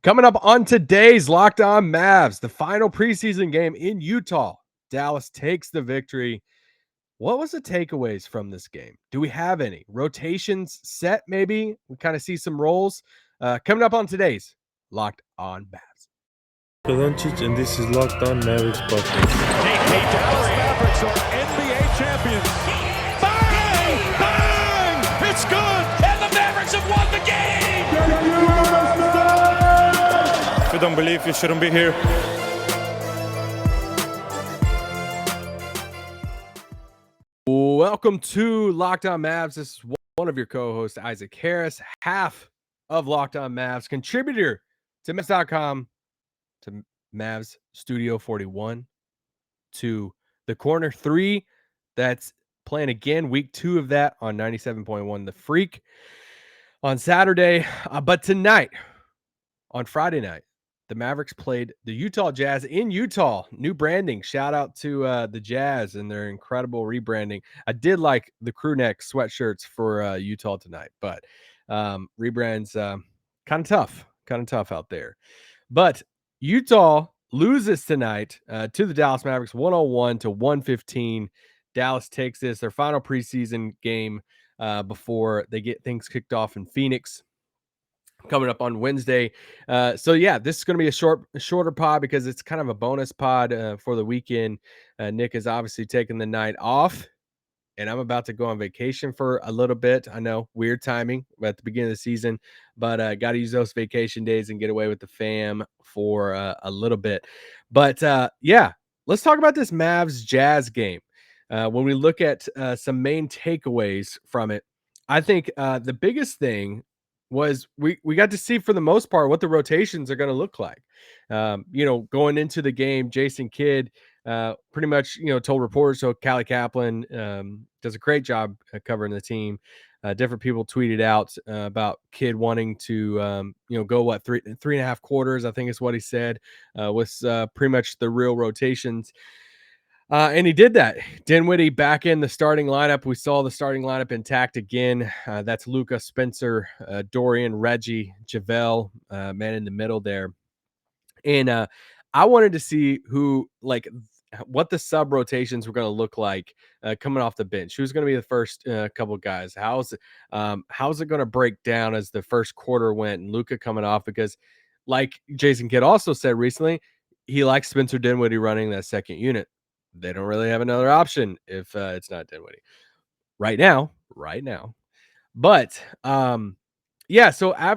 Coming up on today's Locked On Mavs, the final preseason game in Utah. Dallas takes the victory. What was the takeaways from this game? Do we have any? Rotations set, maybe? We kind of see some roles. Coming up on today's Locked On Mavs. Doncic, and this is Locked On Mavericks podcast. The Dallas Mavericks are NBA champions. Bang! Bang! It's good! And the Mavericks have won the game! If you don't believe, you shouldn't be here. Welcome to Locked On Mavs. This is one of your co-hosts, Isaac Harris, half of Locked On Mavs, contributor to Mavs.com, to Mavs Studio 41, to the Corner 3 that's playing again, week 2 of that on 97.1 The Freak on Saturday. But tonight, on Friday night, the Mavericks played the Utah Jazz in Utah. New branding. Shout out to the Jazz and their incredible rebranding. I did like the crew neck sweatshirts for Utah tonight, but rebrands kind of tough out there. But Utah loses tonight to the Dallas Mavericks 101-115. Dallas takes this, their final preseason game before they get things kicked off in Phoenix coming up on Wednesday. So yeah, this is going to be a shorter pod because it's kind of a bonus pod for the weekend. Nick is obviously taking the night off, and I'm about to go on vacation for a little bit. I know, weird timing at the beginning of the season, but got to use those vacation days and get away with the fam for a little bit. But yeah, let's talk about this Mavs Jazz game. When we look at some main takeaways from it, I think the biggest thing was we got to see, for the most part, what the rotations are going to look like. Going into the game, Jason Kidd pretty much, told reporters. So Callie Kaplan does a great job covering the team. Different people tweeted out about Kidd wanting to, go three and a half quarters, I think is what he said, was pretty much the real rotations. And he did that. Dinwiddie back in the starting lineup. We saw the starting lineup intact again. That's Luka, Spencer, Dorian, Reggie, JaVale, man in the middle there. And I wanted to see what the sub rotations were going to look like coming off the bench. Who's going to be the first couple guys? How's it going to break down as the first quarter went, and Luka coming off? Because like Jason Kidd also said recently, he likes Spencer Dinwiddie running that second unit. They don't really have another option if it's not Dinwiddie right now. But yeah, so I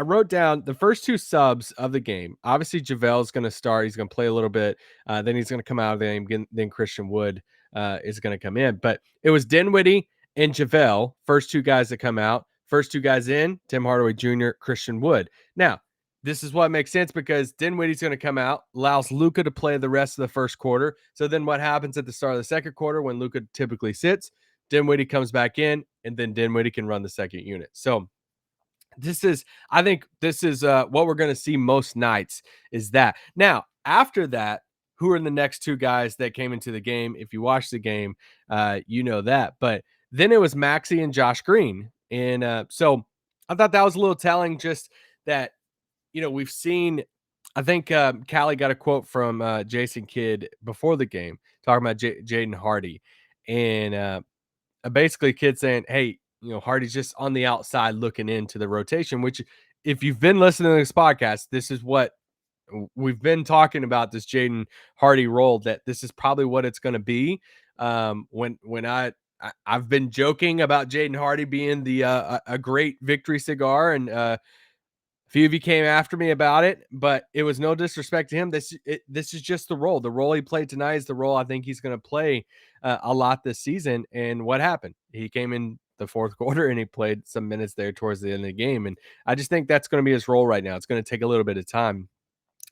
wrote down the first two subs of the game. Obviously, JaVale is going to start. He's going to play a little bit. Then he's going to come out of the game. Then Christian Wood is going to come in. But it was Dinwiddie and JaVale, first two guys that come out. First two guys in, Tim Hardaway Jr., Christian Wood. Now, this is what makes sense because Dinwiddie's going to come out, allows Luka to play the rest of the first quarter. So then what happens at the start of the second quarter when Luka typically sits? Dinwiddie comes back in, and then Dinwiddie can run the second unit. So I think this is what we're going to see most nights is that. Now, after that, who are the next two guys that came into the game? If you watch the game, you know that. But then it was Maxey and Josh Green. And so I thought that was a little telling, just that, we've seen, I think Callie got a quote from Jason Kidd before the game talking about Jaden Hardy. And basically Kidd saying, hey, Hardy's just on the outside looking into the rotation, which if you've been listening to this podcast, this is what we've been talking about, this Jaden Hardy role, that this is probably what it's going to be. When I've been joking about Jaden Hardy being the a great victory cigar, and a few of you came after me about it, but it was no disrespect to him. This is just the role. The role he played tonight is the role I think he's going to play a lot this season. And what happened? He came in the fourth quarter and he played some minutes there towards the end of the game. And I just think that's going to be his role right now. It's going to take a little bit of time.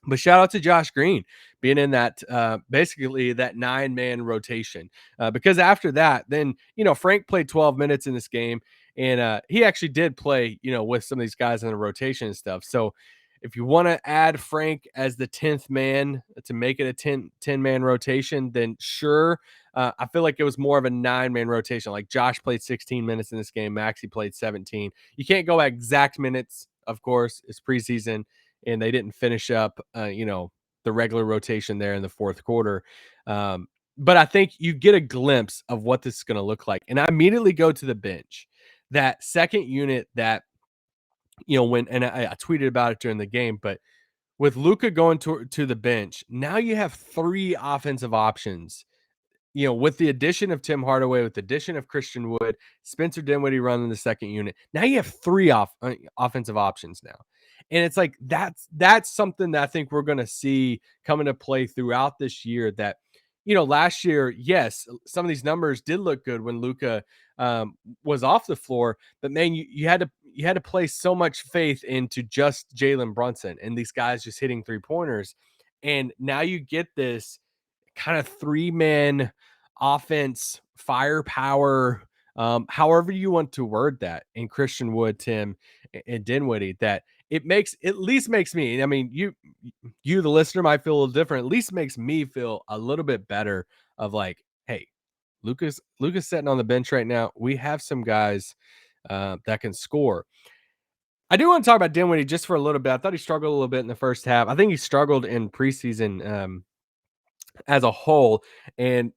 But shout out to Josh Green being in that basically that 9-man rotation, because after that, then, Frank played 12 minutes in this game, and he actually did play, with some of these guys in the rotation and stuff. So if you want to add Frank as the 10th man to make it a 10-man rotation, then sure. I feel like it was more of a 9-man rotation. Like Josh played 16 minutes in this game. Maxey played 17. You can't go exact minutes, of course. It's preseason. and they didn't finish up, the regular rotation there in the fourth quarter. But I think you get a glimpse of what this is going to look like. And I immediately go to the bench. That second unit that, I tweeted about it during the game, but with Luka going to the bench, now you have 3 offensive options. With the addition of Tim Hardaway, with the addition of Christian Wood, Spencer Dinwiddie running the second unit, now you have 3 offensive options now. And it's like that's something that I think we're going to see come into play throughout this year. That last year, yes, some of these numbers did look good when Luka was off the floor, but man, you had to place so much faith into just Jalen Brunson and these guys just hitting 3-pointers, and now you get this kind of 3-man offense firepower, however you want to word that, in Christian Wood, Tim, and Dinwiddie, that it at least makes me, I mean, you the listener might feel a little different, at least makes me feel a little bit better of like, hey, Luka's sitting on the bench right now. We have some guys that can score. I do want to talk about Dinwiddie just for a little bit. I thought he struggled a little bit in the first half. I think he struggled in preseason as a whole. And,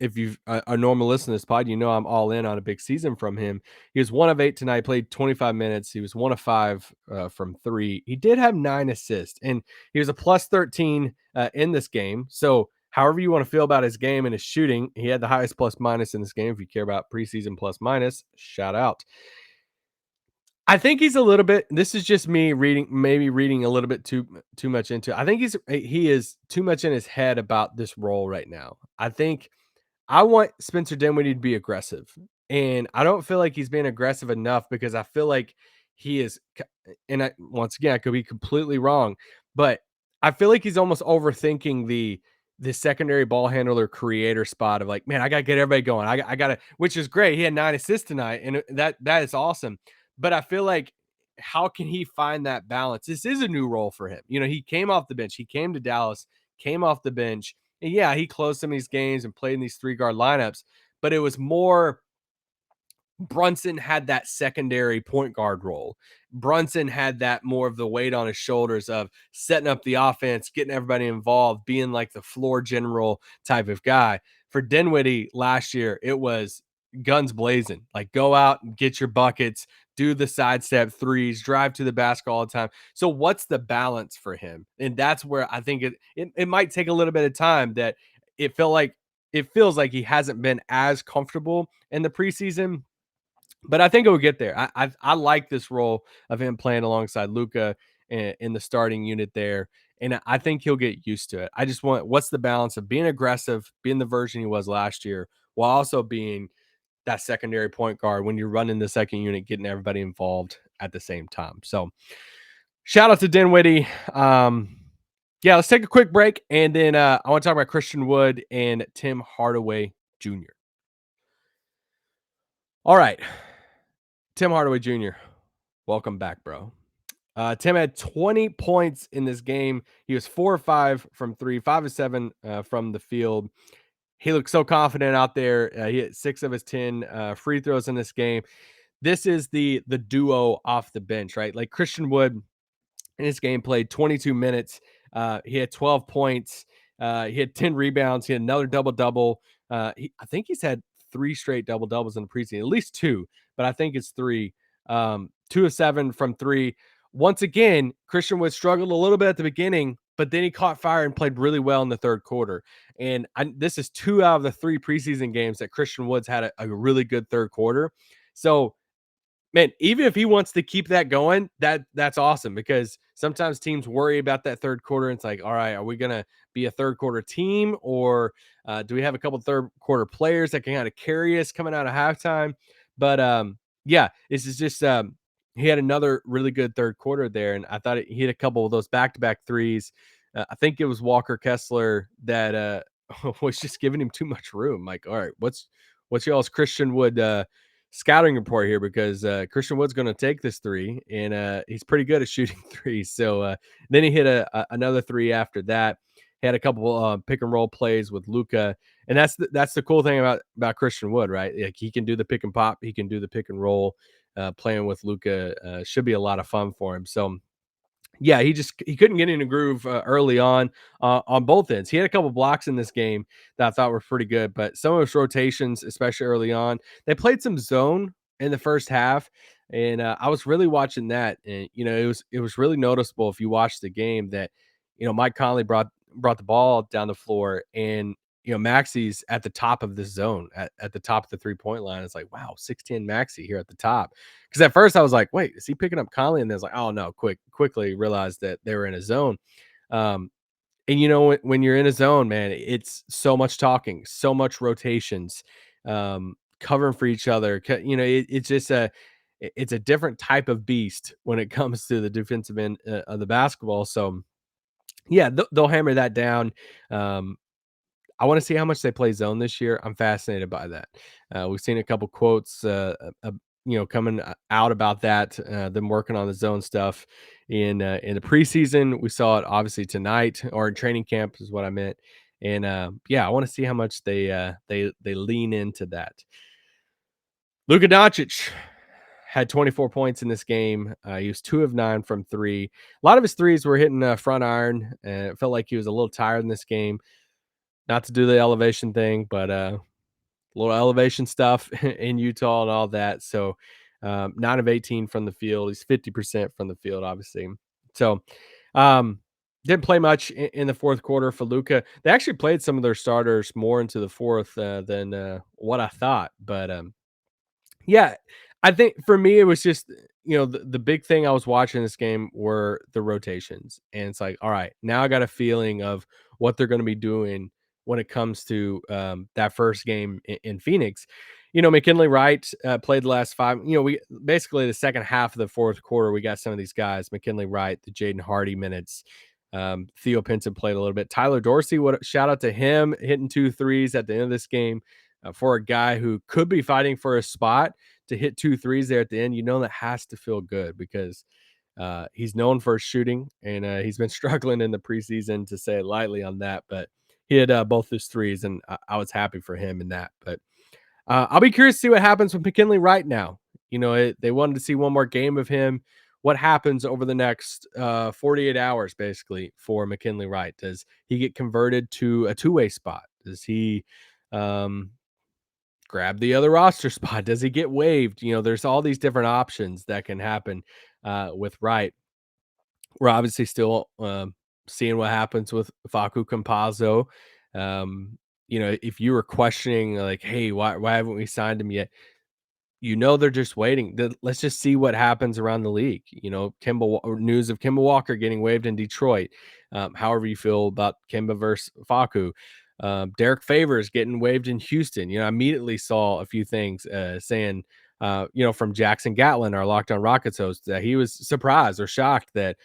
if you've a normal listener to this pod, I'm all in on a big season from him. He was 1 of 8 tonight, played 25 minutes. He was 1 of 5 from 3. He did have 9 assists, and he was a plus 13 in this game. So however you want to feel about his game and his shooting, he had the highest plus minus in this game. If you care about preseason plus minus, shout out. I think he's a little bit, this is just me reading a little bit too much into it. I think he is too much in his head about this role right now. I want Spencer Dinwiddie to be aggressive, and I don't feel like he's being aggressive enough, because I feel like he is, and once again, I could be completely wrong, but I feel like he's almost overthinking the secondary ball handler creator spot of like, man, I got to get everybody going. I got to, which is great. He had 9 assists tonight, and that is awesome. But I feel like, how can he find that balance? This is a new role for him. He came off the bench. He came to Dallas, came off the bench. And yeah, he closed some of these games and played in these 3-guard lineups, but it was more Brunson had that secondary point guard role. Brunson had that more of the weight on his shoulders of setting up the offense, getting everybody involved, being like the floor general type of guy. For Dinwiddie last year, it was guns blazing, like go out and get your buckets, do the sidestep threes, drive to the basket all the time. So what's the balance for him? And that's where I think it might take a little bit of time. That it feels like he hasn't been as comfortable in the preseason, but I think it will get there. I like this role of him playing alongside Luka in the starting unit there, and I think he'll get used to it. I just want, what's the balance of being aggressive, being the version he was last year, while also being that secondary point guard when you're running the second unit, getting everybody involved at the same time. So shout out to Dinwiddie. Yeah, let's take a quick break, and then I want to talk about Christian Wood and Tim Hardaway Jr. All right, Tim Hardaway Jr., welcome back, bro. Tim had 20 points in this game. He was 4 of 5 from 3, 5 of 7 from the field. He looked so confident out there. He hit 6 of his 10 free throws in this game. This is the duo off the bench, right? Like Christian Wood in this game played 22 minutes. He had 12 points. He had 10 rebounds. He had another double-double. I think he's had 3 straight double-doubles in the preseason, at least 2, but I think it's 3. 2 of 7 from 3. Once again, Christian Wood struggled a little bit at the beginning, but then he caught fire and played really well in the third quarter. And this is 2 out of the 3 preseason games that Christian Wood's had a really good third quarter. So, man, even if he wants to keep that going, that's awesome, because sometimes teams worry about that third quarter. And it's like, all right, are we going to be a third quarter team, or do we have a couple third quarter players that can kind of carry us coming out of halftime? But yeah, this is just he had another really good third quarter there, and I thought he hit a couple of those back-to-back threes. I think it was Walker Kessler that was just giving him too much room. Like, all right, what's y'all's Christian Wood scouting report here? Because Christian Wood's going to take this 3, and he's pretty good at shooting threes. So then he hit another 3 after that. He had a couple pick and roll plays with Luka, and that's the cool thing about Christian Wood, right? Like, he can do the pick and pop, he can do the pick and roll. Playing with Luka should be a lot of fun for him. So Yeah, he couldn't get in a groove early on both ends. He had a couple blocks in this game that I thought were pretty good, but some of his rotations, especially early on, they played some zone in the first half, and I was really watching that, and it was really noticeable if you watch the game that Mike Conley brought the ball down the floor, and Maxi's at the top of this zone at the top of the 3-point line. It's like, wow, 6'10 Maxi here at the top. Because at first I was like, wait, is he picking up Conley? And then it's like, oh no, quickly realized that they were in a zone. Um, and when you're in a zone, man, it's so much talking, so much rotations, covering for each other. It's just it's a different type of beast when it comes to the defensive end of the basketball. So yeah, they'll hammer that down. Um, I want to see how much they play zone this year. I'm fascinated by that. We've seen a couple quotes, coming out about that. Them working on the zone stuff in the preseason. We saw it obviously tonight, or in training camp is what I meant. And yeah, I want to see how much they lean into that. Luka Doncic had 24 points in this game. He was 2 of 9 from three. A lot of his threes were hitting front iron. It felt like he was a little tired in this game. Not to do the elevation thing, but a little elevation stuff in Utah and all that. So 9 of 18 from the field. He's 50% from the field, obviously. So didn't play much in the fourth quarter for Luka. They actually played some of their starters more into the fourth than what I thought. But yeah, I think for me, it was just, the big thing I was watching this game were the rotations. And it's like, all right, now I got a feeling of what they're going to be doing when it comes to that first game in Phoenix. McKinley Wright played the last five. We basically the second half of the fourth quarter, we got some of these guys, McKinley Wright, the Jaden Hardy minutes. Theo Pinson played a little bit. Tyler Dorsey, shout out to him, hitting 2 threes at the end of this game. For a guy who could be fighting for a spot to hit 2 threes there at the end, that has to feel good because he's known for his shooting, and he's been struggling in the preseason, to say it lightly on that. But he had both his threes, and I was happy for him in that. But I'll be curious to see what happens with McKinley right now. They wanted to see one more game of him. What happens over the next 48 hours, basically, for McKinley Wright? Does he get converted to a two-way spot? Does he grab the other roster spot? Does he get waived? There's all these different options that can happen with Wright. We're obviously still seeing what happens with Facu Campazzo. If you were questioning like, hey, why haven't we signed him yet? They're just waiting. Let's just see what happens around the league. News of Kemba Walker getting waived in Detroit. However you feel about Kemba versus Facu. Derek Favors getting waived in Houston. I immediately saw a few things saying, from Jackson Gatlin, our Locked On Rockets host, that he was surprised or shocked that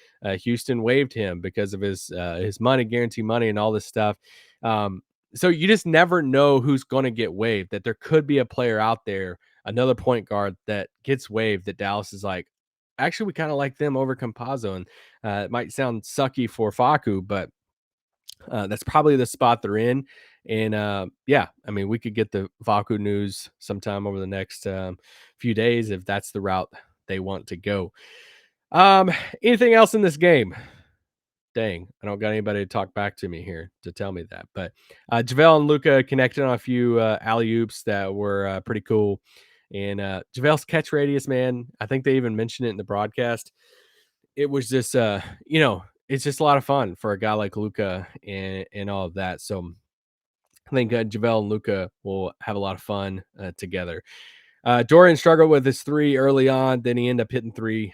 Houston waived him because of his money, guarantee money, and all this stuff. So you just never know who's going to get waived, that there could be a player out there, another point guard that gets waived, that Dallas is like, actually, we kind of like them over Campazzo. And it might sound sucky for Facu, but that's probably the spot they're in. And yeah, I mean, we could get the Facu news sometime over the next few days if that's the route they want to go. Anything else in this game? Dang, I don't got anybody to talk back to me here to tell me that. But JaVale and Luka connected on a few alley-oops that were pretty cool. And JaVale's catch radius, man, I think they even mentioned it in the broadcast. It was just, it's just a lot of fun for a guy like Luka and all of that. So I think JaVale and Luka will have a lot of fun together. Dorian struggled with his 3 early on. Then he ended up hitting three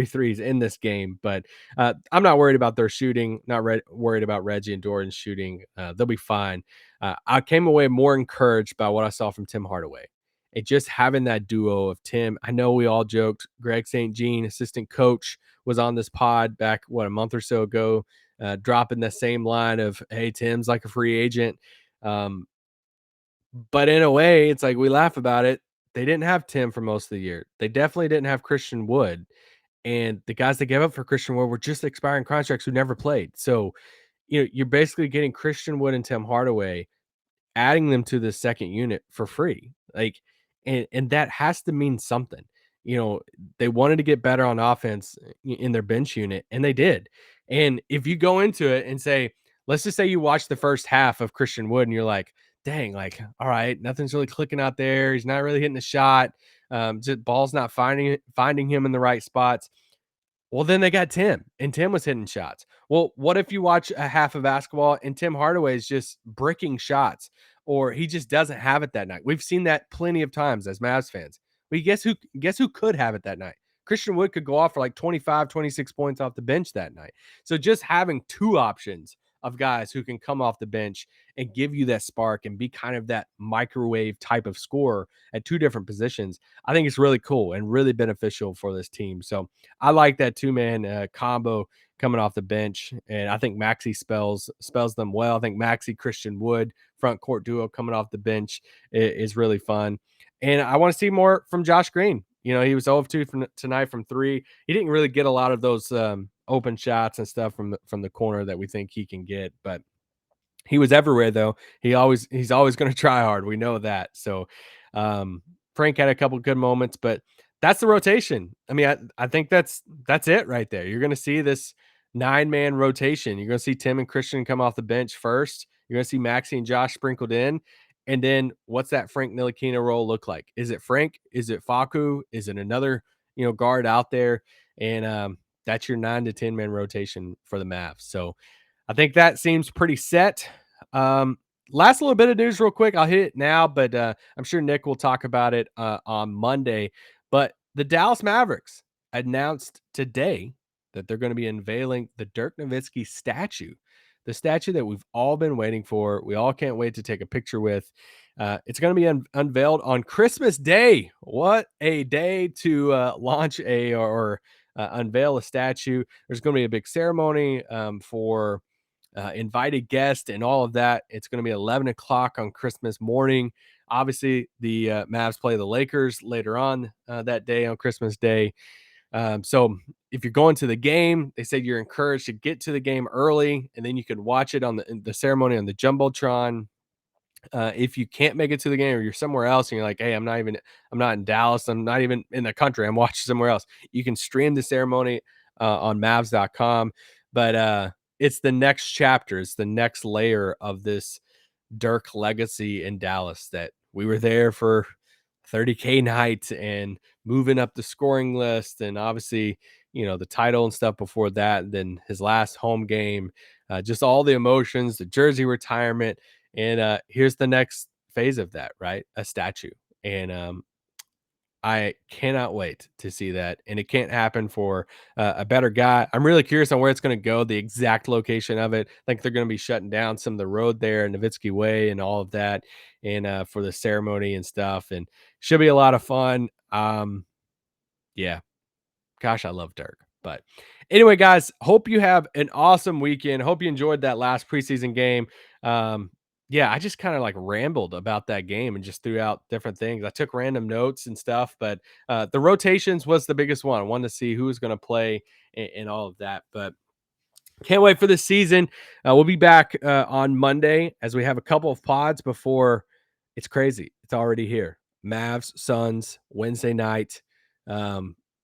threes in this game. But I'm not worried about their shooting. Not worried about Reggie and Dorian's shooting. They'll be fine. I came away more encouraged by what I saw from Tim Hardaway. And just having that duo of Tim. I know we all joked. Greg St. Jean, assistant coach, was on this pod back, a month or so ago, dropping the same line of, hey, Tim's like a free agent. But in a way, it's like we laugh about it. They didn't have Tim for most of the year. They definitely didn't have Christian Wood. And the guys that gave up for Christian Wood were just expiring contracts who never played. So, you're basically getting Christian Wood and Tim Hardaway, adding them to the second unit for free. And that has to mean something. they wanted to get better on offense in their bench unit, and they did. And if you go into it and say, let's just say you watch the first half of Christian Wood and you're like, dang, like, all right, nothing's really clicking out there. He's not really hitting the shot. Just ball's not finding him in the right spots. Well, then they got Tim, and Tim was hitting shots. Well, what if you watch a half of basketball and Tim Hardaway is just bricking shots, or he just doesn't have it that night? We've seen that plenty of times as Mavs fans. But guess who could have it that night? Christian Wood could go off for like 25, 26 points off the bench that night. So just having two options of guys who can come off the bench and give you that spark and be kind of that microwave type of scorer at two different positions, I think it's really cool and really beneficial for this team. So I like that two-man combo coming off the bench, and I think Maxey spells them well. I think Maxey, Christian Wood, front court duo coming off the bench is really fun. And I want to see more from Josh Green. He was 0 of 2 tonight from 3. He didn't really get a lot of those open shots and stuff from the corner that we think he can get, but he was everywhere though. He's always going to try hard. We know that. So Frank had a couple good moments, but that's the rotation. I mean, I think that's it right there. You're going to see this 9-man rotation. You're going to see Tim and Christian come off the bench first. You're going to see Maxey and Josh sprinkled in. And then what's that Frank Ntilikina role look like? Is it Frank? Is it Facu? Is it another, guard out there? And that's your 9 to 10-man rotation for the Mavs. So I think that seems pretty set. Last little bit of news real quick. I'll hit it now, but I'm sure Nick will talk about it on Monday. But the Dallas Mavericks announced today that they're going to be unveiling the Dirk Nowitzki statue, the statue that we've all been waiting for. We all can't wait to take a picture with. It's going to be unveiled on Christmas Day. What a day to launch or unveil a statue. There's going to be a big ceremony for invited guests and all of that. It's going to be 11 o'clock on Christmas morning. Obviously, the Mavs play the Lakers later on that day on Christmas Day. So if you're going to the game, they said you're encouraged to get to the game early, and then you can watch it on the ceremony on the Jumbotron. If you can't make it to the game or you're somewhere else and you're like, hey, I'm not in Dallas, I'm not even in the country, I'm watching somewhere else, you can stream the ceremony on Mavs.com. But it's the next chapter. It's the next layer of this Dirk legacy in Dallas, that we were there for 30K night and moving up the scoring list. And obviously, the title and stuff before that, and then his last home game, just all the emotions, the jersey retirement. And here's the next phase of that, right? A statue. And I cannot wait to see that. And it can't happen for a better guy. I'm really curious on where it's going to go, the exact location of it. I think they're going to be shutting down some of the road there, Nowitzki Way and all of that, and for the ceremony and stuff. And should be a lot of fun. Yeah. Gosh, I love Dirk. But anyway, guys, hope you have an awesome weekend. Hope you enjoyed that last preseason game. Yeah, I just kind of like rambled about that game and just threw out different things. I took random notes and stuff, but the rotations was the biggest one. I wanted to see who was going to play and all of that. But can't wait for this season. We'll be back on Monday as we have a couple of pods before it's crazy. It's already here. Mavs, Suns, Wednesday night.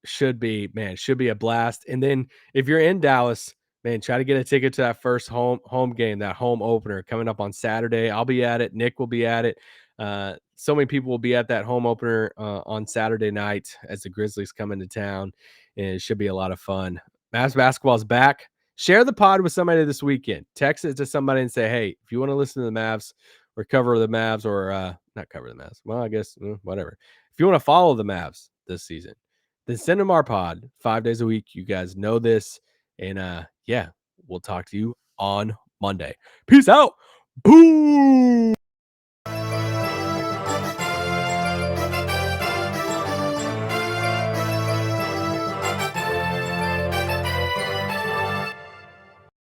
Should be a blast. And then if you're in Dallas, man, try to get a ticket to that first home game, that home opener coming up on Saturday. I'll be at it. Nick will be at it. So many people will be at that home opener on Saturday night as the Grizzlies come into town, and it should be a lot of fun. Mavs basketball is back. Share the pod with somebody this weekend. Text it to somebody and say, hey, if you want to listen to the Mavs or cover the Mavs or not cover the Mavs, well, I guess whatever. If you want to follow the Mavs this season, then send them our pod 5 days a week. You guys know this. And yeah, we'll talk to you on Monday. Peace out. Boom.